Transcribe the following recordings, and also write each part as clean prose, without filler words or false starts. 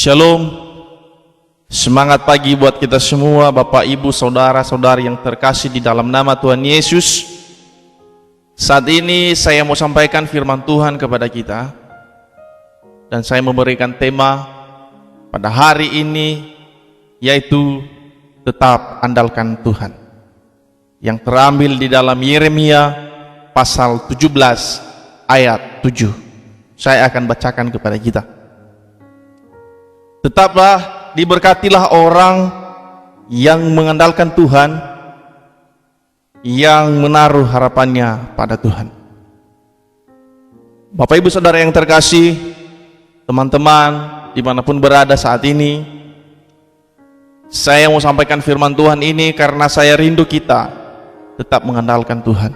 Shalom, semangat pagi buat kita semua, Bapak, Ibu, Saudara-saudari yang terkasih di dalam nama Tuhan Yesus. Saat ini saya mau sampaikan firman Tuhan kepada kita, dan saya memberikan tema pada hari ini, yaitu tetap andalkan Tuhan, yang terambil di dalam Yeremia pasal 17 ayat 7. Saya akan bacakan kepada kita. Tetaplah diberkatilah orang yang mengandalkan Tuhan, yang menaruh harapannya pada Tuhan. Bapak, Ibu, Saudara yang terkasih, teman-teman dimanapun berada saat ini, saya mau sampaikan firman Tuhan ini karena saya rindu kita tetap mengandalkan Tuhan.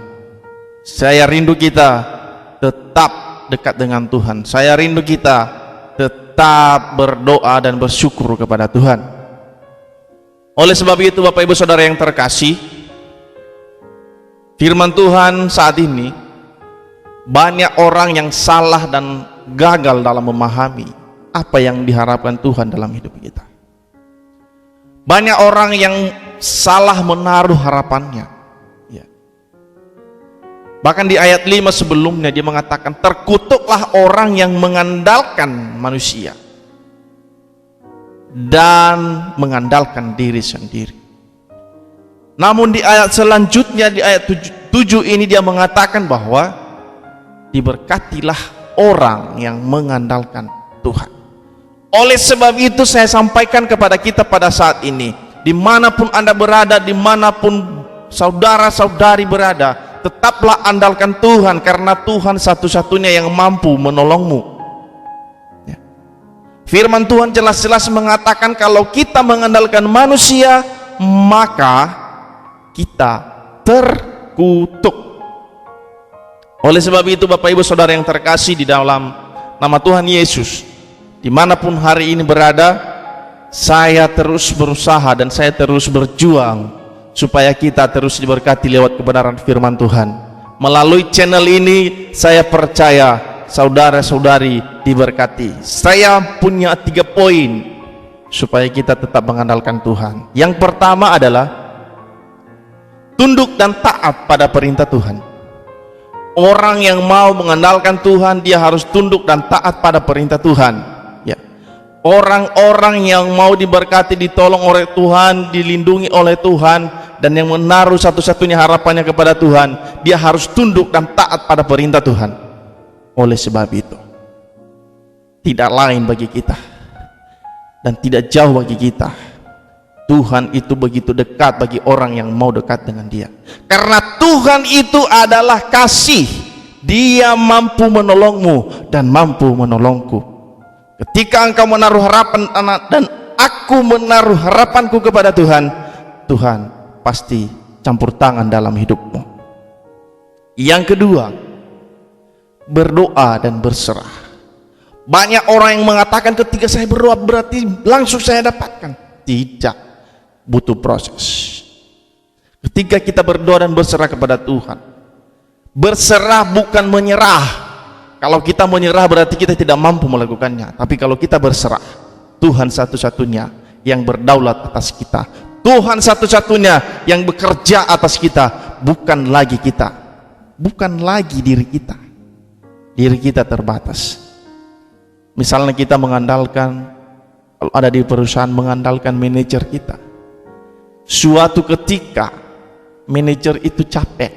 Saya rindu kita tetap dekat dengan Tuhan. Saya rindu kita tetap berdoa dan bersyukur kepada Tuhan. Oleh sebab itu, Bapak, Ibu, Saudara yang terkasih, firman Tuhan saat ini, banyak orang yang salah dan gagal dalam memahami apa yang diharapkan Tuhan dalam hidup kita. Banyak orang yang salah menaruh harapannya. Bahkan di ayat 5 sebelumnya dia mengatakan, terkutuklah orang yang mengandalkan manusia dan mengandalkan diri sendiri. Namun di ayat selanjutnya, di ayat 7 ini dia mengatakan bahwa diberkatilah orang yang mengandalkan Tuhan. Oleh sebab itu saya sampaikan kepada kita pada saat ini, dimanapun Anda berada, dimanapun saudara-saudari berada, tetaplah andalkan Tuhan, karena Tuhan satu-satunya yang mampu menolongmu. Firman Tuhan jelas-jelas mengatakan kalau kita mengandalkan manusia, maka kita terkutuk. Oleh sebab itu, Bapak, Ibu, Saudara yang terkasih di dalam nama Tuhan Yesus, dimanapun hari ini berada, saya terus berusaha dan saya terus berjuang supaya kita terus diberkati lewat kebenaran firman Tuhan. Melalui channel ini saya percaya saudara-saudari diberkati. Saya punya 3 poin supaya kita tetap mengandalkan Tuhan. Yang pertama adalah tunduk dan taat pada perintah Tuhan. Orang yang mau mengandalkan Tuhan, dia harus tunduk dan taat pada perintah Tuhan. Orang-orang yang mau diberkati, ditolong oleh Tuhan, dilindungi oleh Tuhan, dan yang menaruh satu-satunya harapannya kepada Tuhan, dia harus tunduk dan taat pada perintah Tuhan. Oleh sebab itu, tidak lain bagi kita dan tidak jauh bagi kita, Tuhan itu begitu dekat bagi orang yang mau dekat dengan dia. Karena Tuhan itu adalah kasih, dia mampu menolongmu dan mampu menolongku. Ketika engkau menaruh harapan dan aku menaruh harapanku kepada Tuhan, Tuhan pasti campur tangan dalam hidupmu. Yang kedua, berdoa dan berserah. Banyak orang yang mengatakan ketika saya berdoa berarti langsung saya dapatkan. Tidak, butuh proses. Ketika kita berdoa dan berserah kepada Tuhan, berserah bukan menyerah. Kalau kita menyerah berarti kita tidak mampu melakukannya. Tapi kalau kita berserah, Tuhan satu-satunya yang berdaulat atas kita, Tuhan satu-satunya yang bekerja atas kita, bukan lagi kita, bukan lagi diri kita. Diri kita terbatas. Misalnya kita mengandalkan, kalau ada di perusahaan, mengandalkan manajer kita. Suatu ketika manajer itu capek.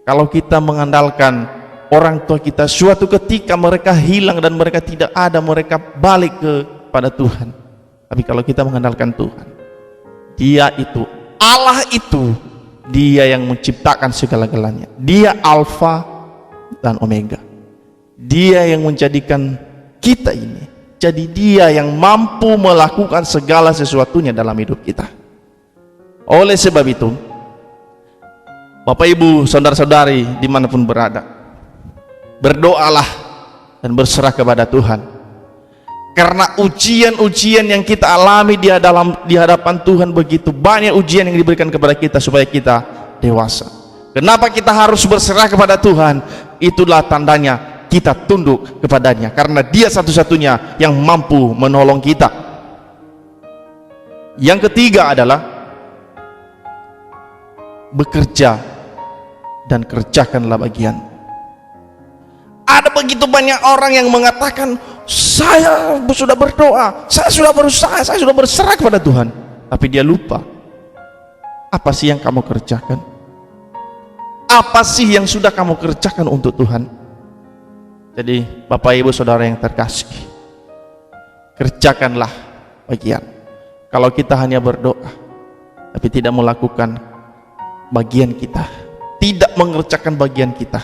Kalau kita mengandalkan orang tua kita, suatu ketika mereka hilang dan mereka tidak ada, mereka balik kepada Tuhan. Tapi kalau kita mengandalkan Tuhan, dia itu, Allah itu, dia yang menciptakan segala-galanya. Dia Alfa dan Omega. Dia yang menjadikan kita ini. Jadi dia yang mampu melakukan segala sesuatunya dalam hidup kita. Oleh sebab itu, Bapak, Ibu, Saudara-saudari dimanapun berada, berdoalah dan berserah kepada Tuhan. Karena ujian-ujian yang kita alami di hadapan Tuhan, begitu banyak ujian yang diberikan kepada kita supaya kita dewasa. Kenapa kita harus berserah kepada Tuhan? Itulah tandanya kita tunduk kepadanya, karena dia satu-satunya yang mampu menolong kita. Yang ketiga adalah bekerja dan kerjakanlah bagian. Ada begitu banyak orang yang mengatakan, saya sudah berdoa, saya sudah berusaha, saya sudah berserah kepada Tuhan, tapi dia lupa. Apa sih yang kamu kerjakan? Apa sih yang sudah kamu kerjakan untuk Tuhan? Jadi Bapak Ibu Saudara yang terkasih, kerjakanlah bagian. Kalau kita hanya berdoa tapi tidak melakukan bagian kita, tidak mengerjakan bagian kita,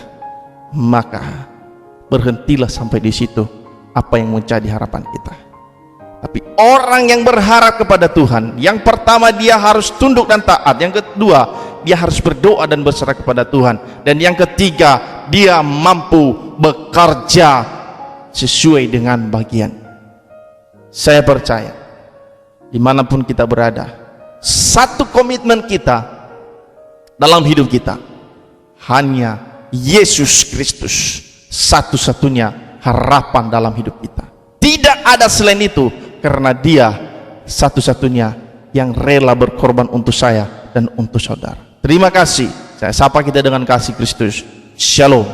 maka berhentilah sampai di situ apa yang menjadi harapan kita. Tapi orang yang berharap kepada Tuhan, yang pertama dia harus tunduk dan taat, yang kedua dia harus berdoa dan berserah kepada Tuhan, dan yang ketiga dia mampu bekerja sesuai dengan bagian. Saya percaya dimanapun kita berada, satu komitmen kita dalam hidup kita, hanya Yesus Kristus satu-satunya harapan dalam hidup kita. Tidak ada selain itu, karena dia satu-satunya yang rela berkorban untuk saya dan untuk saudara. Terima kasih. Saya sapa kita dengan kasih Kristus. Shalom.